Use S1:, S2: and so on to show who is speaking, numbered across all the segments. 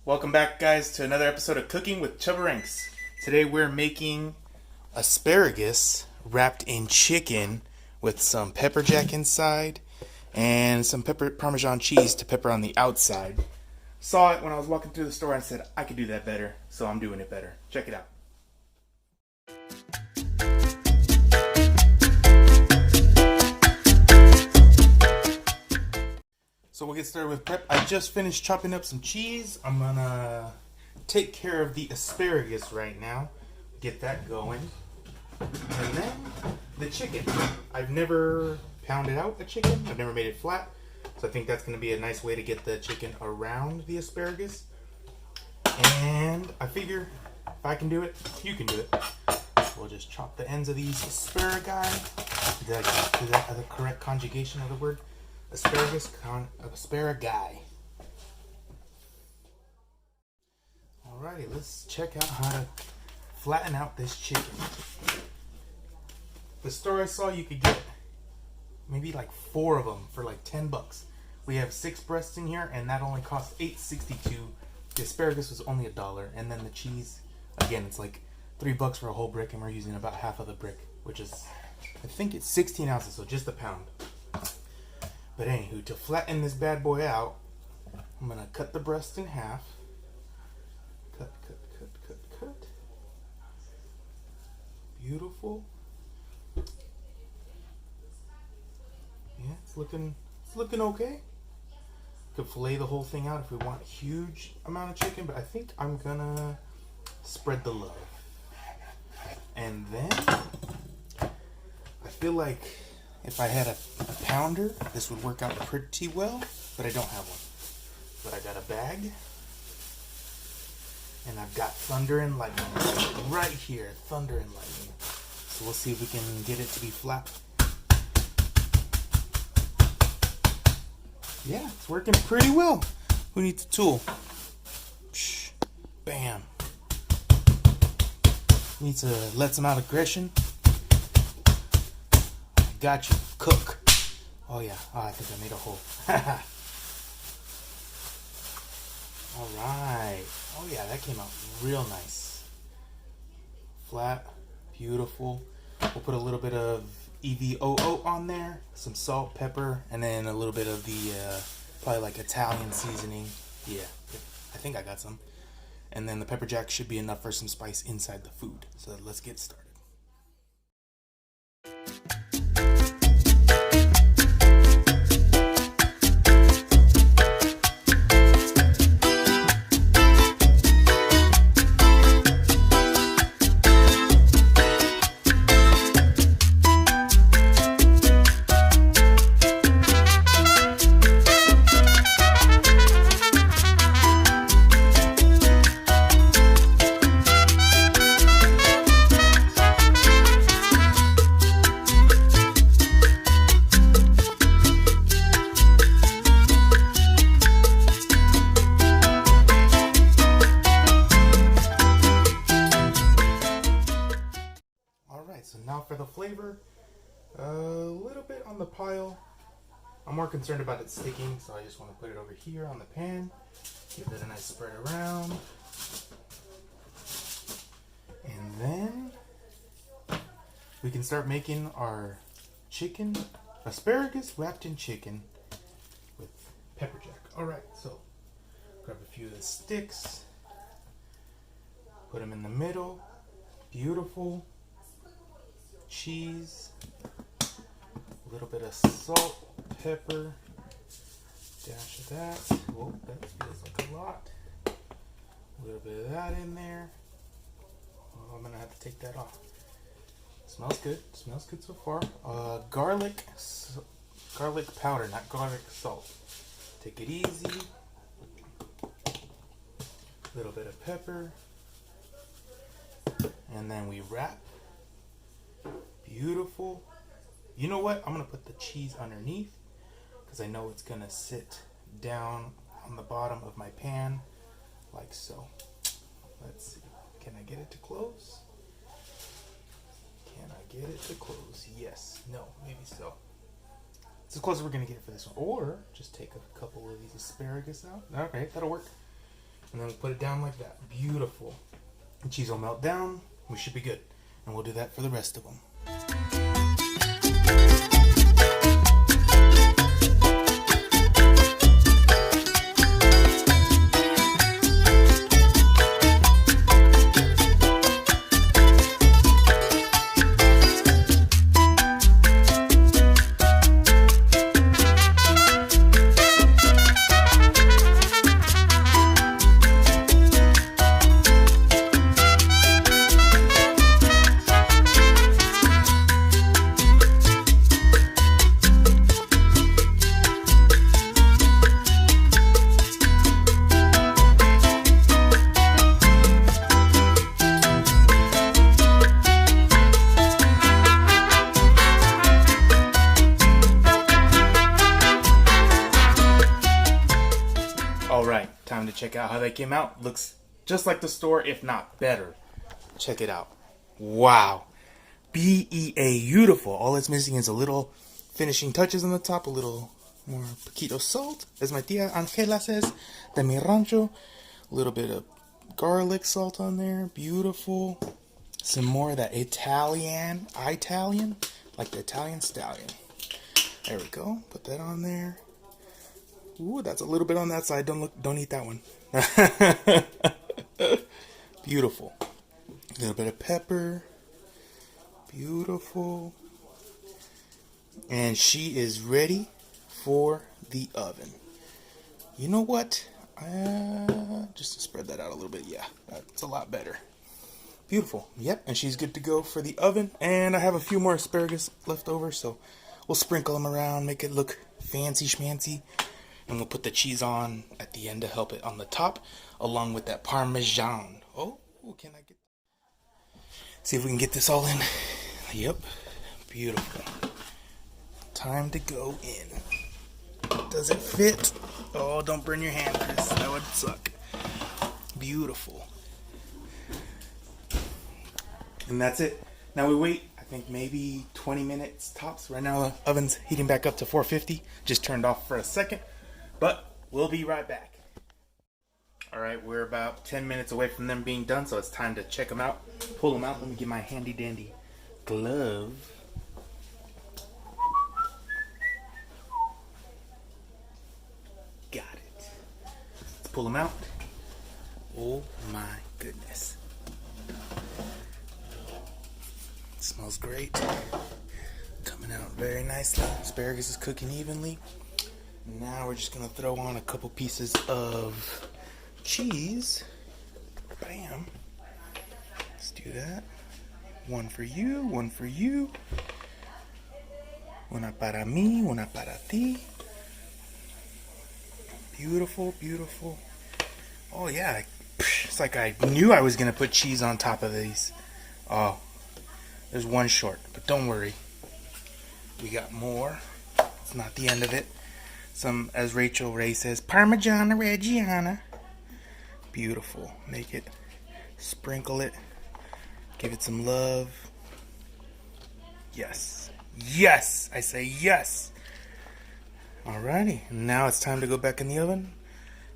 S1: Welcome back, guys, to another episode of Cooking with Chubaranks. Today we're making asparagus wrapped in chicken with some pepper jack inside and some Parmesan cheese to pepper on the outside. Saw it when I was walking through the store and said I could do that better, so I'm doing it better. Check it out. So we'll get started with prep. I just finished chopping up some cheese. I'm gonna take care of the asparagus right now. Get that going. And then the chicken. I've never pounded out a chicken. I've never made it flat. So I think that's gonna be a nice way to get the chicken around the asparagus. And I figure if I can do it, you can do it. We'll just chop the ends of these asparagus. Is that the correct conjugation of the word? Asparagus, asparagus. Alrighty, let's check out how to flatten out this chicken. The store I saw you could get maybe like 4 of them for like $10. We have 6 breasts in here, and that only cost $8.62. The asparagus was only $1, and then the cheese, again, it's like $3 for a whole brick, and we're using about half of the brick, which is, I think it's 16 ounces, so just a pound. But anywho, to flatten this bad boy out, I'm going to cut the breast in half. Cut. Beautiful. Yeah, it's looking okay. Could fillet the whole thing out if we want a huge amount of chicken, but I think I'm going to spread the love. And then, I feel like if I had a pounder, this would work out pretty well, but I don't have one. But I got a bag, and I've got thunder and lightning right here. Thunder and lightning. So we'll see if we can get it to be flat. Yeah, it's working pretty well. Who needs a tool? Psh, bam. Need to let some out aggression. Got you. Cook. Oh yeah. Oh, I think I made a hole. Alright. Oh yeah, that came out real nice. Flat. Beautiful. We'll put a little bit of EVOO on there. Some salt, pepper, and then a little bit of the probably like Italian seasoning. Yeah. I think I got some. And then the pepper jack should be enough for some spice inside the food. So let's get started. So now for the flavor, a little bit on the pile. I'm more concerned about it sticking, so I just want to put it over here on the pan. Give it a nice spread around. And then we can start making our chicken, asparagus wrapped in chicken with pepper jack. Alright, so grab a few of the sticks, put them in the middle. Beautiful. Cheese, a little bit of salt, pepper, dash of that. Whoa, that feels like a lot. A little bit of that in there. Oh, I'm gonna have to take that off. Smells good. Smells good so far. Garlic powder, not garlic salt. Take it easy. A little bit of pepper, and then we wrap. Beautiful. You know what? I'm going to put the cheese underneath because I know it's going to sit down on the bottom of my pan like so. Let's see. Can I get it to close? Can I get it to close? Yes. No. Maybe so. It's as close as we're going to get it for this one. Or just take a couple of these asparagus out. Okay, that'll work. And then we'll put it down like that. Beautiful. The cheese will melt down. We should be good. And we'll do that for the rest of them. Alright, time to check out how they came out. Looks just like the store, if not better. Check it out. Wow. Beautiful. All it's missing is a little finishing touches on the top, a little more poquito salt, as my tia Angela says, de mi rancho. A little bit of garlic salt on there. Beautiful. Some more of that Italian, like the Italian stallion. There we go. Put that on there. Ooh, that's a little bit on that side. Don't eat that one. Beautiful. A little bit of pepper. Beautiful. And she is ready for the oven. You know what? Just to spread that out a little bit. Yeah, that's a lot better. Beautiful. Yep, and she's good to go for the oven. And I have a few more asparagus left over, so we'll sprinkle them around, make it look fancy schmancy. And we'll put the cheese on at the end to help it on the top, along with that Parmesan. Oh, can I get... See if we can get this all in. Yep, beautiful. Time to go in. Does it fit? Oh, don't burn your hand, Chris. That would suck. Beautiful. And that's it. Now we wait, I think maybe 20 minutes tops. Right now the oven's heating back up to 450. Just turned off for a second. But we'll be right back. Alright, we're about 10 minutes away from them being done, so it's time to check them out. Pull them out. Let me get my handy dandy glove. Got it. Let's pull them out. Oh my goodness. It smells great. Coming out very nicely. Asparagus is cooking evenly. Now we're just gonna throw on a couple pieces of cheese. Bam. Let's do that. One for you, one for you. Una para mí, una para ti. Beautiful, beautiful. Oh yeah, it's like I knew I was gonna put cheese on top of these. Oh, there's one short, but don't worry. We got more. It's not the end of it. Some, as Rachel Ray says, Parmigiana Reggiana. Beautiful. Make it, sprinkle it, give it some love. Yes. Yes! I say yes! Alrighty. Now it's time to go back in the oven.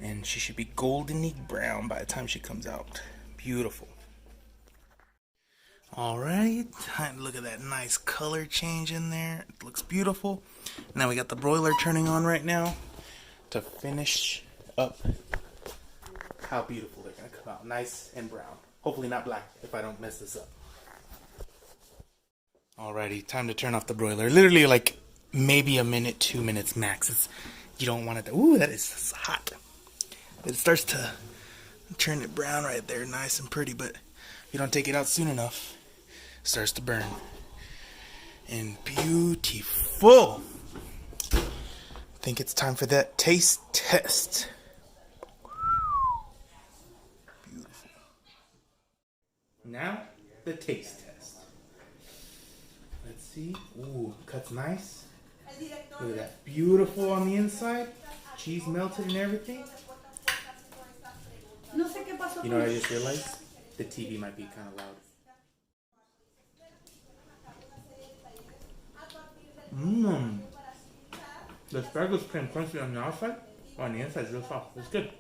S1: And she should be goldeny brown by the time she comes out. Beautiful. Alright, look at that nice color change in there. It looks beautiful. Now we got the broiler turning on right now to finish up how beautiful they're going to come out. Nice and brown. Hopefully not black if I don't mess this up. Alrighty, time to turn off the broiler. Literally like maybe a minute, 2 minutes max. You don't want it to... Ooh, that is hot. It starts to turn it brown right there, nice and pretty, but if you don't take it out soon enough, it starts to burn. And beautiful. I think it's time for that taste test. Beautiful. Now, the taste test. Let's see. Ooh, cuts nice. Look at that. Beautiful on the inside. Cheese melted and everything. You know what I just realized? The TV might be kind of loud. Mmm. The asparagus is kind of crunchy on the outside. On the inside is real soft. It's good.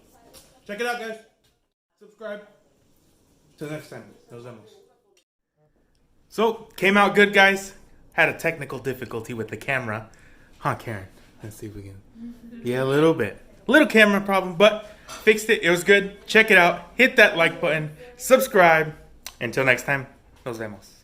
S1: Check it out, guys. subscribe. Till next time. Nos vemos. So, came out good, guys. Had a technical difficulty with the camera. Huh, Karen? Let's see if we can. Yeah, a little bit. Little camera problem, but fixed it. It was good. Check it out. Hit that like button. Subscribe. Until next time, nos vemos.